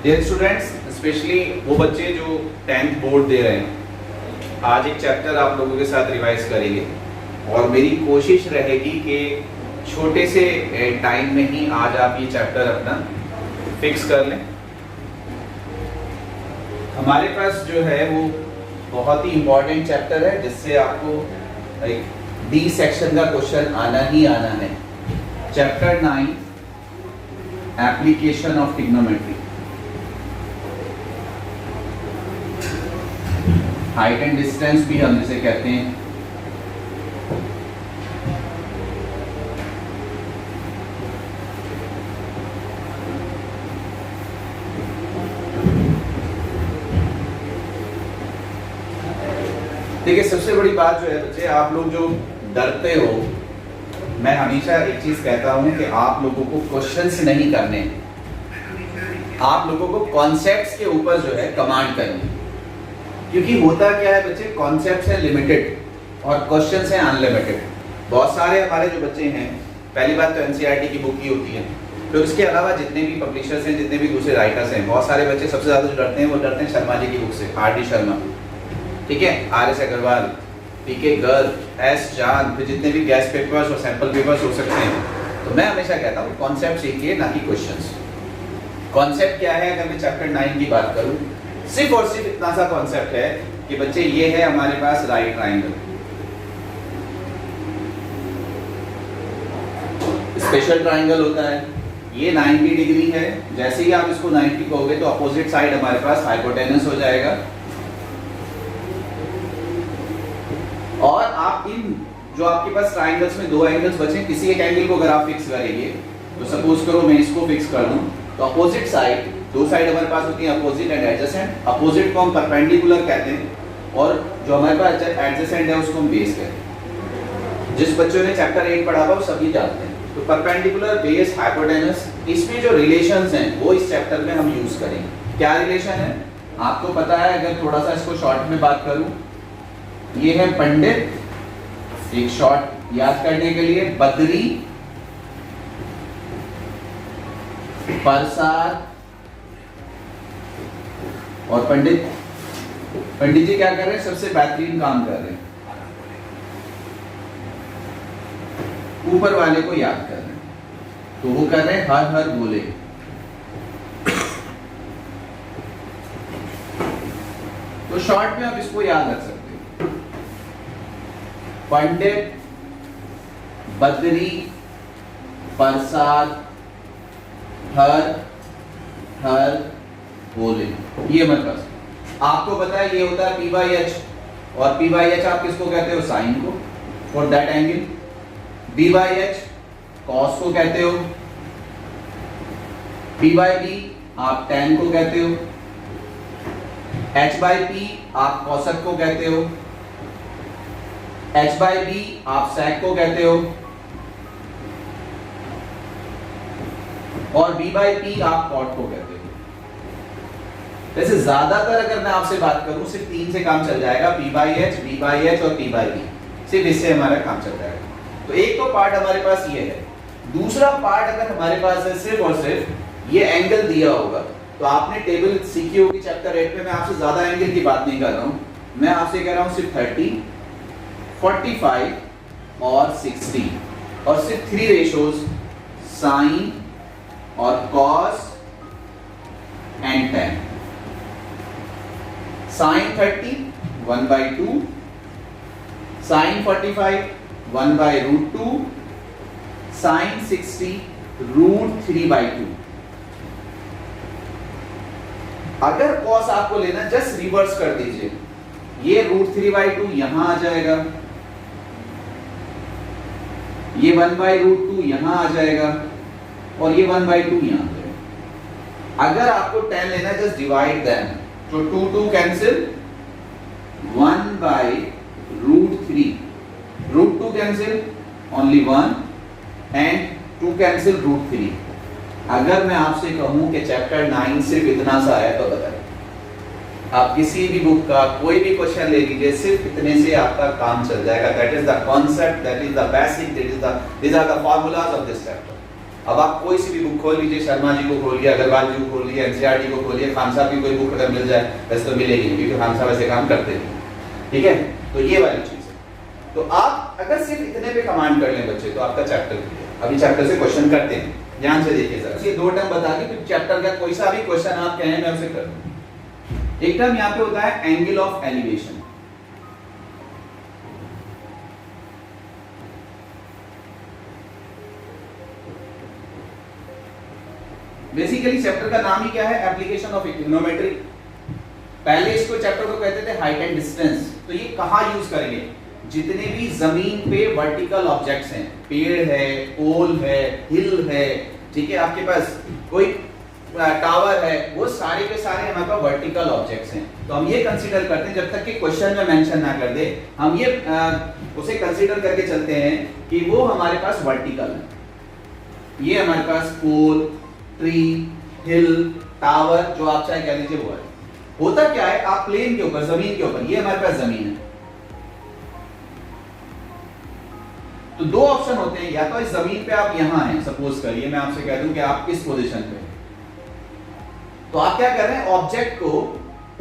Dear students, specially वो बच्चे जो 10th बोर्ड दे रहे हैं, आज एक चैप्टर आप लोगों के साथ रिवाइज करेंगे और मेरी कोशिश रहेगी कि छोटे से टाइम में ही आज आप ये चैप्टर अपना फिक्स कर लें। हमारे पास जो है वो बहुत ही इम्पोर्टेंट चैप्टर है जिससे आपको डी सेक्शन का क्वेश्चन आना ही आना है। Chapter 9 application of trigonometry, height and distance भी हम जिसे कहते हैं। देखिए, सबसे बड़ी बात जो है बच्चे, आप लोग जो डरते हो, मैं हमेशा एक चीज कहता हूं कि आप लोगों को क्वेश्चंस नहीं करने, आप लोगों को कॉन्सेप्ट्स के ऊपर जो है कमांड करनी। क्योंकि होता क्या है बच्चे, कॉन्सेप्ट्स है लिमिटेड और क्वेश्चंस हैं अनलिमिटेड। बहुत सारे हमारे जो बच्चे हैं, पहली बात तो एनसीईआरटी की बुक ही होती है, फिर उसके अलावा जितने भी पब्लिशर्स हैं, जितने भी दूसरे राइटर्स हैं, बहुत सारे बच्चे सबसे ज्यादा जो डरते हैं वो डरते हैं शर्मा जी की बुक से, आर डी शर्मा, ठीक है, आर एस अग्रवाल, पीके गर्ग, एस चांद, फिर जितने भी गैस पेपर्स और सैंपल पेपर्स हो सकते हैं। तो मैं हमेशा कहता हूँ कॉन्सेप्ट सीखिए, ना कि क्वेश्चंस। कॉन्सेप्ट क्या है? अगर मैं चैप्टर 9 की बात करूँ, सिर्फ और सिर्फ इतना सा कॉन्सेप्ट है कि बच्चे ये है हमारे पास राइट ट्राइंगल, स्पेशल ट्राइंगल होता है, ये 90 डिग्री है। जैसे ही आप इसको 90 कहोगे तो अपोजिट साइड हमारे पास हाइपोटेनस हो जाएगा। और आप इन जो आपके पास ट्राइंगल्स में दो एंगल्स बचे, किसी एक एंगल को अगर आप फिक्स करेंगे, तो सपोज करो मैं इसको फिक्स कर दूं, तो अपोजिट साइड, दो साइड हमारे पास होती है अपोजिट एंड एडजेसेंट। अपोजिट को हम परपेंडिकुलर कहते हैं और जो हमारे पास एडजेसेंट है उसको हम बेस कहते हैं। जिस बच्चों ने चैप्टर 8 पढ़ा हुआ वो सभी जानते हैं। तो परपेंडिकुलर, बेस, हाइपोटेनस, इसमें जो रिलेशंस हैं वो इस चैप्टर में हम यूज करेंगे। क्या रिलेशन है आपको पता है? अगर थोड़ा सा इसको शॉर्ट में बात करूं, ये है पंडित, एक शॉर्ट याद करने के लिए, बद्री, प्रसाद और पंडित। पंडित जी क्या कर रहे हैं? सबसे बेहतरीन काम कर रहे हैं, ऊपर वाले को याद कर रहे हैं। तो वो कर रहे हैं हर हर बोले। तो शॉर्ट में आप इसको याद रख सकते हैं, पंडित, बद्री, प्रसाद, हर हर बोले। ये मतलब आपको पता है ये होता है पी बाई एच, और पी बाई एच आप किसको कहते हो? साइन को, for that angle. B by H cos को कहते हो, पी बाई बी आप टेन को कहते हो, एच बाई पी आप कॉसक को कहते हो, एच बाई बी आप सेक को कहते हो, और बी बाई पी आप कॉट को कहते हो। वैसे ज्यादातर अगर मैं आपसे बात करूं, सिर्फ 3 से काम चल जाएगा, P by H, B by H और पी बाई बी, सिर्फ इससे हमारा काम चल जाएगा। तो एक तो पार्ट हमारे पास ये है। दूसरा पार्ट अगर हमारे पास है सिर्फ और सिर्फ ये एंगल दिया होगा, तो आपने टेबल सीखी होगी चैप्टर 8 में। मैं आपसे ज्यादा एंगल की बात नहीं कर रहा हूं, मैं आपसे कह रहा हूं सिर्फ 30, 45 और 60, और सिर्फ 3 रेशोज, साइन और cos and tan. Sine 30 1/2, sine 45 1/√2, sine 60 √3/2। अगर कॉस आपको लेना, जस्ट रिवर्स कर दीजिए, ये √3/2 यहां आ जाएगा, ये 1/√2 यहां आ जाएगा, और ये 1/2 यहां आ जाएगा। अगर आपको 10 लेना है, जस्ट डिवाइड देम, तो 2 cancel, 1/√3, √2 cancel, only 1, and 2 cancel √3। अगर मैं आपसे कहूं कि चैप्टर 9 सिर्फ इतना सा है, तो बताइए, आप किसी भी बुक का कोई भी क्वेश्चन ले लीजिए, सिर्फ इतने से आपका काम चल जाएगा। That is the concept, that is the basic, that is the, these are the formulas of this chapter. अब आप कोई सी भी बुक खोल लीजिए, शर्मा जी को खोलिए, अग्रवाल जी को खोलिए, एनसीईआरटी को खोलिए, खान साहब की कोई बुक अगर मिल जाए, वैसे तो मिलेगी नहीं क्योंकि खान साहब ऐसे काम करते हैं, ठीक है। तो ये वाली चीज है। तो आप अगर सिर्फ इतने पे कमांड कर लें बच्चे तो आपका चैप्टर क्लियर। अभी चैप्टर से क्वेश्चन करते हैं, ध्यान से देखिए जरा। ये दो टर्म बता के फिर चैप्टर का कोई सा भी क्वेश्चन आप कहें मैं उसे कर दूं। एक टर्म यहाँ पे होता है angle of elevation. Basically chapter का नाम ही क्या है, एप्लीकेशन ऑफ ट्रिग्नोमेट्री। पहले इसको चैप्टर को कहते थे हाइट एंड डिस्टेंस। तो ये कहाँ यूज करेंगे, जितने भी जमीन पे वर्टिकल ऑब्जेक्ट्स हैं, पेड़ है, पोल है, हिल है, ठीक है, आपके पास कोई टावर है, वो सारे के सारे हमारे पास वर्टिकल ऑब्जेक्ट्स हैं। तो हम ये कंसीडर करते हैं, जब तक कि क्वेश्चन में मेंशन ना कर दे, हम ये उसे कंसीडर करके चलते हैं कि वो हमारे पास वर्टिकल है। ये हमारे पास पोल, ट्री, हिल, टावर, जो आप चाहे कह लीजिए वो है। होता क्या है, आप प्लेन के ऊपर, जमीन के ऊपर, ये हमारे पास जमीन है, तो दो ऑप्शन होते हैं, या तो इस जमीन पे आप यहां हैं, सपोज करिए मैं आपसे कह दूं कि आप इस पोजीशन पे, तो आप क्या कर रहे हैं, ऑब्जेक्ट को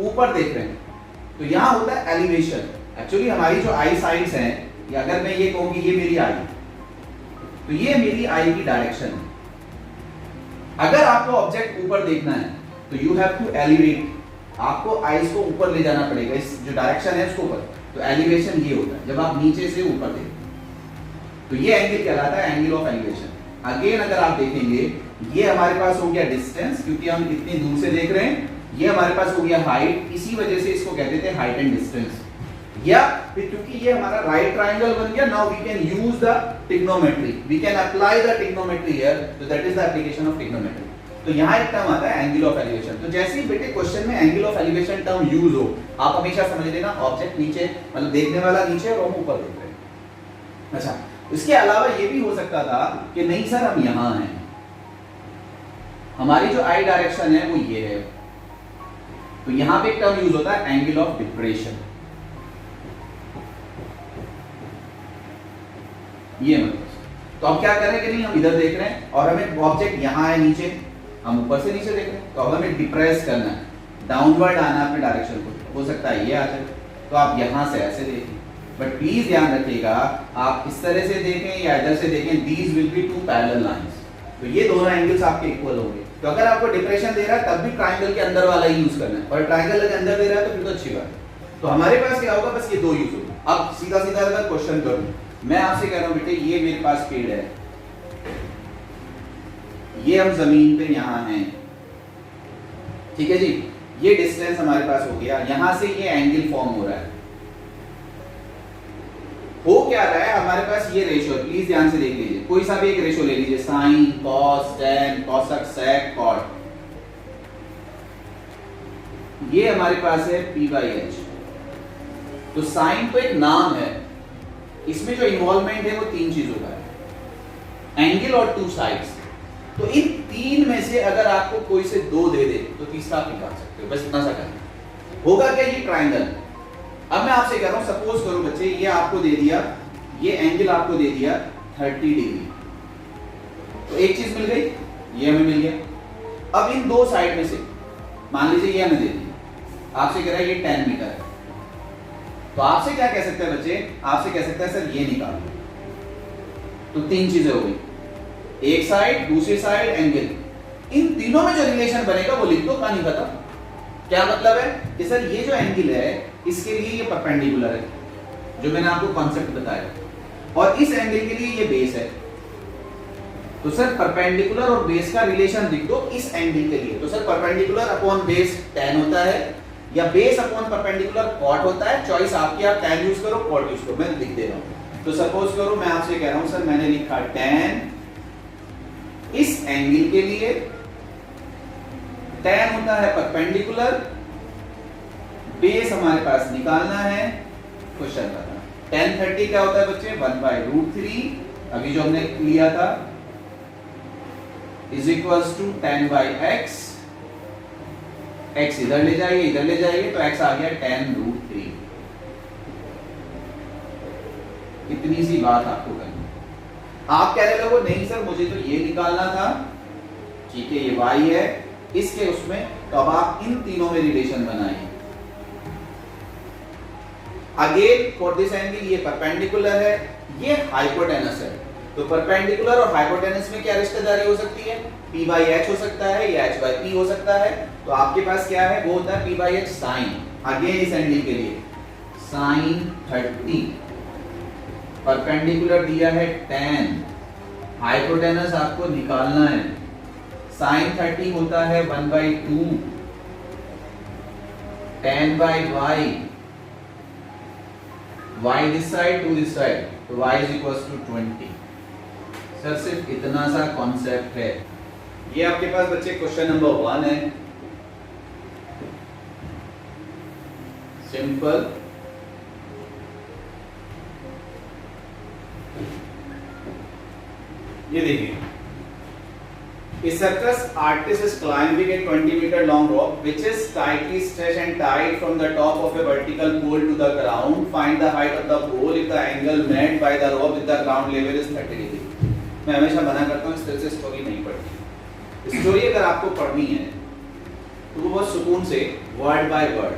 ऊपर देख रहे हैं, तो यहां होता है एलिवेशन। एक्चुअली हमारी जो आई साइड्स हैं, या अगर मैं ये कहूं कि ये मेरी आई, तो ये मेरी आई की डायरेक्शन है। अगर आपको ऑब्जेक्ट ऊपर देखना है तो यू हैव टू एलिवेट, आपको आईज को ऊपर ले जाना पड़ेगा, इस जो डायरेक्शन है उसको ऊपर। तो एलिवेशन ये होता है जब आप नीचे से ऊपर देखते, तो ये एंगल कहलाता है एंगल ऑफ एलिवेशन। अगेन अगर आप देखेंगे, ये हमारे पास हो गया डिस्टेंस, क्योंकि हम इतनी दूर से देख रहे हैं, ये हमारे पास हो गया हाइट, इसी वजह से इसको कहते थे हाइट एंड डिस्टेंस। या फिर क्योंकि ये हमारा राइट ट्रायंगल बन गया, now we can use the trigonometry, we can apply the trigonometry here, तो that is the application of trigonometry. तो यहाँ एक टर्म आता है एंगल ऑफ एलिवेशन। तो जैसे ही बेटे क्वेश्चन में angle of elevation term use हो, आप हमेशा समझ लेना ऑब्जेक्ट नीचे, मतलब देखने वाला नीचे और हम ऊपर देख रहे हैं। अच्छा, इसके अलावा ये भी हो सकता था कि नहीं सर हम यहां हैं, हमारी जो आई डायरेक्शन है वो ये है, तो यहां पे एक टर्म यूज होता है एंगल ऑफ डिप्रेशन। ये मतलब तो अब क्या करें कि नहीं, हम इधर देख रहे हैं और हमें ऑब्जेक्ट यहां है नीचे, हम ऊपर से नीचे देख रहे हैं, तो अब हमें डिप्रेस करना है, डाउनवर्ड आना है अपने डायरेक्शन को। हो सकता है ये आ जाए, तो आप यहां से ऐसे देखें, बट प्लीज ध्यान रखिएगा आप इस तरह से देखें या इधर से देखें, these will be two parallel lines, तो ये दोनों एंगल्स आपके इक्वल होंगे। तो अगर आपको डिप्रेशन दे रहा है तब भी ट्रायंगल के अंदर वाला ही यूज करना है, और ट्रायंगल के अंदर दे रहा है तो फिर तो अच्छी बात है। तो हमारे पास क्या होगा, बस ये दो यूज होगा। अब सीधा सीधा अगर क्वेश्चन करूं, मैं आपसे कह रहा हूं बेटे ये मेरे पास पेड़ है, ये हम जमीन पे यहां हैं, ठीक है जी, ये डिस्टेंस हमारे पास हो गया, यहां से ये एंगल फॉर्म हो रहा है। हो क्या रहा है, हमारे पास ये रेशियो, प्लीज ध्यान से देख लीजिए, कोई सा भी एक रेशियो ले लीजिए, साइन, कॉस, टेन, कोसेक, सेक, कॉट, ये हमारे पास है p/h। तो साइन तो एक नाम है, इसमें जो इन्वॉल्वमेंट है वो तीन चीजों का है, एंगल और टू साइड्स। तो इन तीन में से अगर आपको कोई से दो दे दे तो तीसरा आप निकाल सकते हो, बस इतना सा करना होगा। क्या ये ट्रायंगल, अब मैं आपसे कह रहा हूं, सपोज करो बच्चे ये आपको दे दिया, ये एंगल आपको दे दिया 30 डिग्री, तो एक चीज मिल गई, ये हमें मिल गया। अब इन दो साइड में से मान लीजिए ये हमें दे दिया, आपसे कह रहा है ये 10 मीटर है, तो आपसे क्या कह सकते हैं बच्चे, आपसे कह सकते हैं सर ये निकालो। तो तीन चीजें हो गई, एक साइड, दूसरी साइड, एंगल, इन तीनों में जो रिलेशन बनेगा वो लिख दो, कहानी खत्म। क्या मतलब है कि सर ये जो एंगल है इसके लिए ये परपेंडिकुलर है, जो मैंने आपको कॉन्सेप्ट बताया, और इस एंगल के लिए ये बेस है, तो सर परपेंडिकुलर और बेस का रिलेशन लिख दो इस एंगल के लिए। तो sir perpendicular upon base tan होता है, या बेस अपॉन परपेंडिकुलर cot होता है, चॉइस आपकी, आप tan यूज करो, cot यूज करो, मैं लिख दे रहा हूं। तो सपोज करो मैं आपसे कह रहा हूं सर मैंने लिखा tan इस एंगल के लिए, tan होता है परपेंडिकुलर, बेस हमारे पास निकालना है, क्वेश्चन करना। tan 30 क्या होता है बच्चे, 1/√3, अभी जो हमने लिया था, is equals to tan/x, x इधर ले जाइए, इधर ले जाइए, तो x आ गया tan√3। इतनी सी बात आपको करनी। आप कह रहे हो नहीं सर मुझे तो ये निकालना था, ठीक है ये y है इसके उसमें, तो अब आप इन तीनों में रिलेशन बनाइए। अगेन फॉर दिस एंगल ये परपेंडिकुलर है, ये हाइपोटेनस है, तो परपेंडिकुलर और हाइपोटेनस में क्या रिश्तेदारी हो सकती है, p by h हो सकता है या h by p हो सकता है। तो आपके पास क्या है, वो होता है p by h sine, again इस एंगल के लिए साइन 30, परपेंडिकुलर दिया है tan, हाइपोटेनस आपको निकालना है, साइन 30 होता है 1/2 tan by y this side to this side, तो y is equals to 20। Sir सिर्फ इतना सा कॉन्सेप्ट है। ये आपके पास बच्चे क्वेश्चन नंबर 1 है, सिंपल। ये देखिए, a circus artist is climbing a 20 meter long rope which is tightly stretched and tied from the top of a vertical pole to the ground. Find the height of the pole if the angle made by the rope with the ground level is 30 degree। मैं हमेशा मना करता हूँ इस तरह से story नहीं पढ़नी। स्टोरी अगर आपको पढ़नी है तो वो बहुत सुकून से word by word,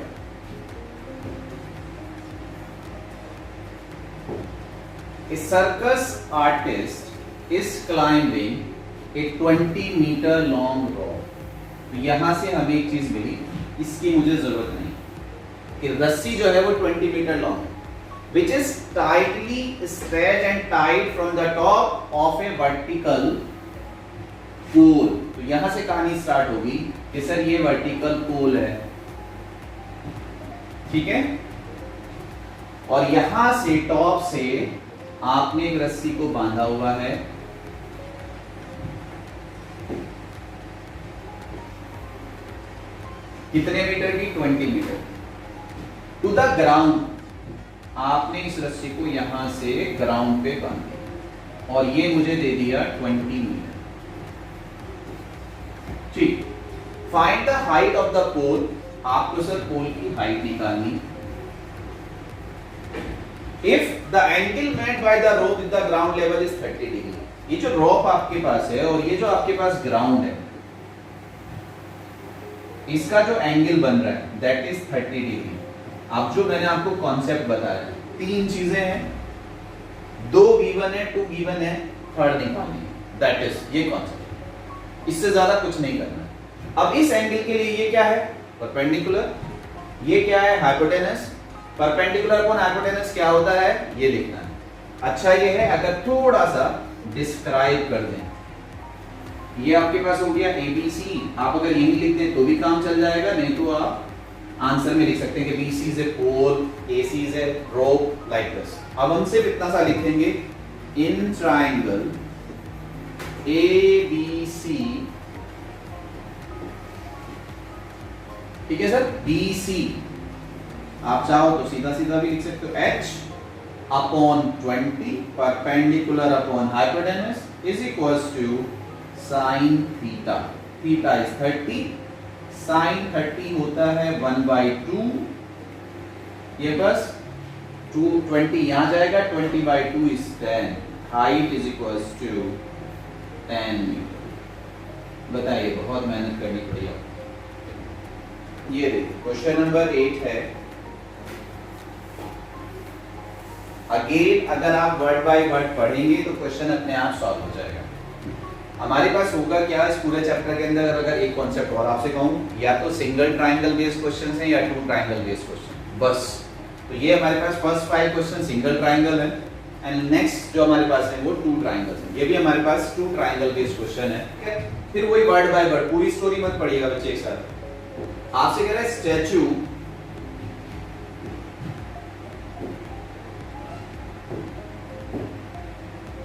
a circus artist is climbing a 20 metre long rope. यहां से हमें एक चीज मिली, इसकी मुझे जरूरत नहीं, कि रस्सी जो है वो 20 metre long, which is tightly stretched and tied from the top of a vertical pole। तो यहां से कहानी स्टार्ट होगी कि सर ये वर्टिकल पोल है, ठीक है, और यहां से टॉप से आपने एक रस्सी को बांधा हुआ है, कितने मीटर की, 20 मीटर, टू द ग्राउंड। आपने इस रस्सी को यहां से ग्राउंड पे बांधा और ये मुझे दे दिया 20 मीटर, ठीक। Find the height of the pole, आपको सर पोल की हाइट निकालनी। If the angle made by the rope with the ground level is 30 degree. ये जो रोप आपके पास है और ये जो आपके पास ग्राउंड है, इसका जो एंगल बन रहा है दैट इज 30 डिग्री। अब जो मैंने आपको कॉन्सेप्ट बताया, तीन चीजें हैं, 2 गिवन है, 2 गिवन है, थर्ड निकालनी, दैट इज ये कॉन्सेप्ट, इससे ज्यादा कुछ नहीं करना। अब इस एंगल के लिए ये क्या है, परपेंडिकुलर, ये क्या है, हाइपोटेनस। परपेंडिकुलर अपॉन हाइपोटेनस क्या होता है ये लिखना है। अच्छा ये है, अगर थोड़ा सा डिस्क्राइब कर दें, ये आपके पास हो गया ABC, आप अगर यही लिख दें तो भी काम चल जाएगा, नहीं तो आप आंसर में लिख सकते हैं कि BC is a pole, AC is a rope, like this. अब हम सिर्फ इतना सा लिखेंगे, इन ट्राइंगल ABC, ठीक है सर, BC, आप चाहो तो सीधा सीधा भी लिख सकते हो, H upon 20 perpendicular upon hypotenuse is equals to sine theta. Theta is 30, sine 30 होता है 1/2, ये बस 20 यहां जाएगा, 20/2 is 10, height is equals to 10 meter. बताइए, बहुत मेहनत करनी पड़ी आपको। ये देखिए क्वेश्चन नंबर 8 है। अगेन अगर आप वर्ड बाय वर्ड पढ़ेंगे तो क्वेश्चन अपने आप सॉल्व हो जाएगा। हमारे पास होगा क्या इस पूरे चैप्टर के अंदर, अगर एक कॉन्सेप्ट और आपसे कहूं, या तो सिंगल ट्रायंगल बेस्ड क्वेश्चंस हैं या 2 ट्रायंगल बेस्ड क्वेश्चन, बस। तो ये हमारे पास फर्स्ट 5 क्वेश्चन सिंगल ट्रायंगल है एंड नेक्स्ट जो हमारे पास है वो 2 ट्रायंगल्स हैं। ये भी हमारे पास 2 ट्रायंगल बेस्ड क्वेश्चन है। फिर वही वर्ड बाय वर्ड, पूरी स्टोरी मत पढ़िएगा बच्चे एक साथ। आपसे कह रहा है statue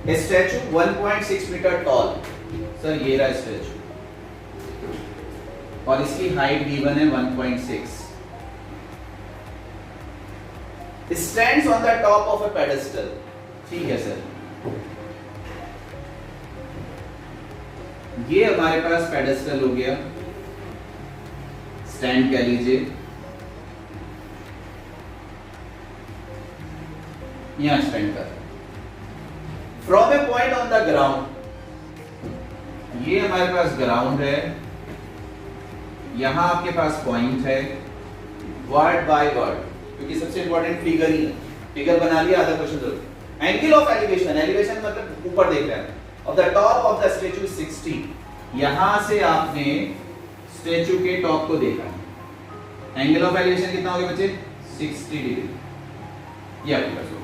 A statue 1.6 meter tall, sir ये रहा स्टैचू और इसकी हाइट गिवन है 1.6, stands on the top of a pedestal, ठीक है सर। ये हमारे पास पेडेस्टल हो गया, स्टैंड कह लीजिए, यहां स्टैंड कर, from A point on the ground, ये हमारे पास ग्राउंड है, यहां आपके पास पॉइंट है, वर्ड बाय वर्ड, क्योंकि सबसे इंपॉर्टेंट फिगर ही है, फिगर बना लिया, आधा क्वेश्चन जरूर। एंगल ऑफ एलिवेशन, एलिवेशन मतलब ऊपर देख रहे हैं, of the top of the statue 60, यहां से आपने स्टैचू के टॉप को देखा है, एंगल ऑफ एलिवेशन कितना हो गया बच्चे? 60 डिग्री, ये आपके पास होगा।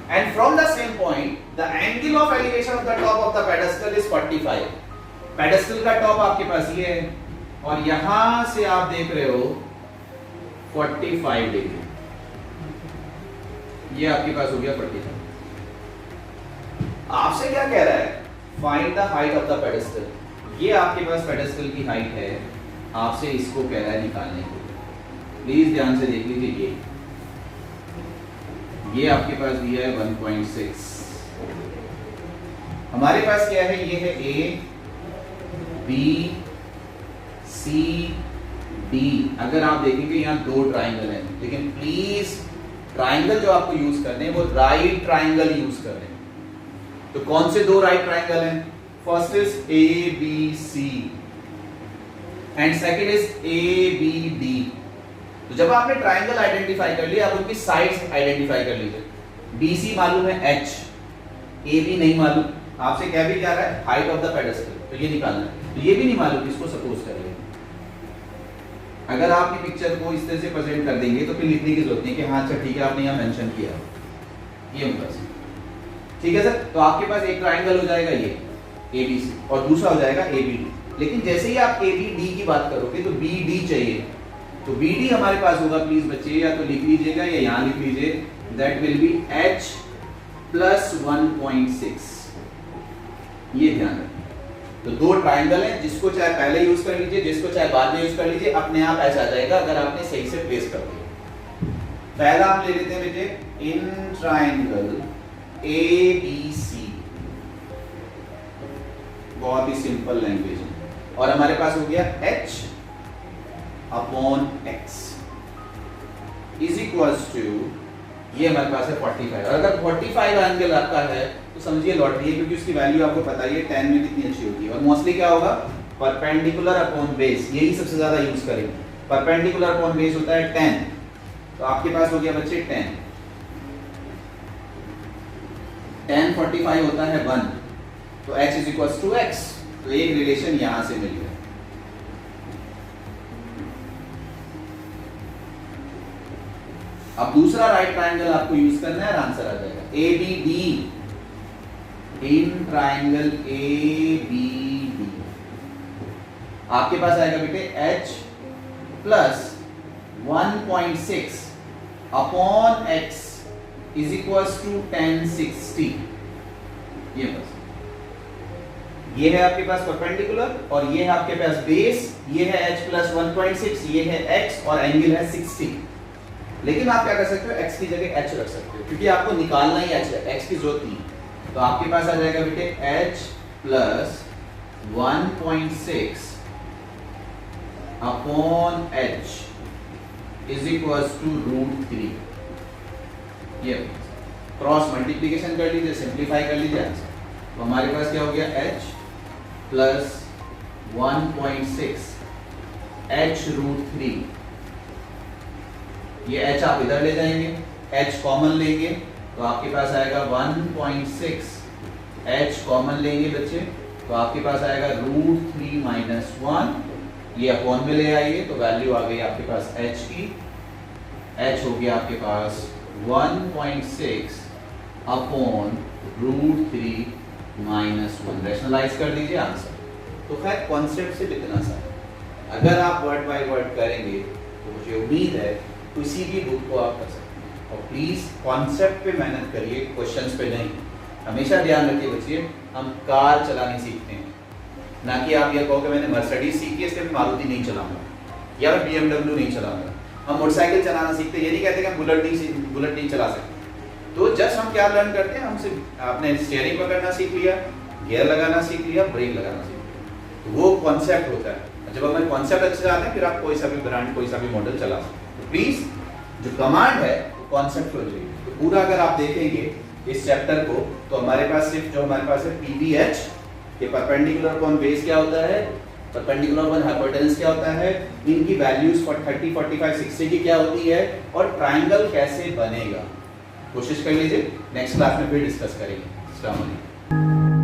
And from the same point the angle of elevation of the top of the pedestal is 45, pedestal का टॉप आपके पास ये है, और यहां से आप देख रहे हो 45 डिग्री, ये आपके पास हो गया 45। आपसे क्या कह रहा है? Find the height of the pedestal, ये आपके पास पेडेस्टल की हाइट है, आपसे इसको कह रहा है निकालने को। प्लीज ध्यान से देख लीजिए, ये आपके पास दिया है 1.6, हमारे पास क्या है? ये है A B C D। अगर आप देखेंगे यहाँ दो ट्राइंगल हैं, लेकिन प्लीज ट्राइंगल जो आपको यूज करने हैं वो राइट ट्राइंगल यूज करने हैं। तो कौन से दो राइट ट्राइंगल हैं? First is ABC and second is ABD। तो जब आपने ट्राइंगल आइडेंटिफाई कर लिया, आप उनकी साइड्स आइडेंटिफाई कर लीजिए। BC मालूम है H, AB नहीं मालूम, आपसे क्या भी क्या रहा है? हाइट ऑफ द पेडेस्टल, तो ये निकालना है। तो ये भी नहीं मालूम, इसको सपोज करिए। अगर आप ये पिक्चर को इस तरह से प्रेजेंट कर देंगे तो फिर लिखने की जरूरत नहीं कि हाँ अच्छा ठीक है आपने यहाँ मेंशन किया, ये बस ठीक है सर। तो आपके पास एक ट्राइंगल हो जाएगा ये ABC और दूसरा हो जाएगा ABD। लेकिन जैसे ही आप ABD की बात करोगे तो BD चाहिए, तो BD हमारे पास होगा, प्लीज बच्चे या तो लिख लीजिएगा या यहाँ लिख लीजिए, that will be H plus 1.6। ये ध्यान रखिए। तो दो ट्राइंगल हैं, जिसको चाहे पहले यूज कर लीजिए, जिसको चाहे बाद में यूज कर लीजिए, अपने आप ऐसा आ जाएगा अगर आपने सही से प्लेस कर दिया। पहला हम ले लेते हैं बेटे, इन ट्राइंगल ABC, बहुत ही सिंपल लैंग्वेज है, और हमारे पास हो गया H upon X is equals to, ये हमारे पास है 45। और अगर 45 एंगल आपका है तो समझिए लॉटरी है, क्योंकि उसकी वैल्यू आपको पता ही है 10 में कितनी अच्छी होती है। और मोस्टली क्या होगा? परपेंडिकुलर अपॉन बेस, यही सबसे ज्यादा यूज करेंगे। परपेंडिकुलर अपॉन बेस होता है 10, तो आपके पास हो गया बच्चे 10 45 होता है 1, तो H is equals to X, तो एक रिलेशन यहां से मिल गया। अब दूसरा राइट ट्राइंगल आपको यूज करना है और आंसर आ जाएगा ABD, इन ट्राइंगल ABD आपके पास आएगा बेटे H plus 1.6 upon X is equals to 1060। ये बस, ये है आपके पास परपेंडिकुलर और ये है आपके पास बेस, ये है H प्लस 1.6, ये है X और एंगल है 60। लेकिन आप क्या कर सकते हो? X की जगह H रख सकते हो, क्योंकि आपको निकालना ही H है, X की जरूरत नहीं। तो आपके पास आ जाएगा बेटे H plus 1.6 upon H is equals to √3। ये क्रॉस मल्टीप्लीकेशन कर लीजिए, सिंप्लीफाई कर लीजिए आंसर। तो हमारे पास क्या हो गया? H प्लस 1.6 H √3, ये H आप इधर ले जाएंगे, H कॉमन लेंगे तो आपके पास आएगा 1.6, H कॉमन लेंगे बच्चे तो आपके पास आएगा √3 माइनस 1, ये अपॉन में ले आइए तो वैल्यू आ गई आपके पास H की, H हो गया आपके पास 1.6 अपॉन √3 माइनस 1। रैशनलाइज कर लीजिए आंसर। तो खैर कॉन्सेप्ट से इतना सा, अगर आप वर्ड बाय वर्ड करेंगे तो मुझे उम्मीद है किसी भी बुक को आप कर सकते हैं। और प्लीज कॉन्सेप्ट पे मेहनत करिए, क्वेश्चंस पे नहीं। हमेशा ध्यान रखिए बच्चे, हम कार चलानी सीखते हैं, ना कि आप ये कहो कि मैंने मर्सिडीज सीखी है इसलिए मैं मारुति नहीं चलाऊंगा या मैं BMW नहीं चलाऊंगा। हम मोटरसाइकिल चलाना सीखते हैं, ये नहीं कहते कि हम बुलेट नहीं चला सकते। तो जस्ट हम क्या लर्न करते हैं, हमसे आपने स्टीयरिंग पकड़ना सीख लिया, गियर लगाना सीख लिया, ब्रेक लगाना सीख लिया, तो वो कॉन्सेप्ट होता है। जब हमें कॉन्सेप्ट अच्छे आते हैं फिर आप कोई सा भी ब्रांड, कोई सा भी मॉडल चला सकते हैं। प्लीज जो कमांड है कॉन्सेप्ट हो जाएगी। तो पूरा अगर आप देखेंगे इस चैप्टर को, तो हमारे पास सिर्फ जो हमारे पास है पीबीएच, ये परपेंडिकुलर अपॉन बेस क्या होता है, परपेंडिकुलर अपॉन हाइपोटेनस क्या होता है, इनकी वैल्यूज फॉर 30, 45, 60 की क्या होती है, और ट्राइंगल कैसे बनेगा। कोशिश कर लीजिए, नेक्स्ट क्लास में फिर डिस्कस करेंगे। अस्सलाम वालेकुम।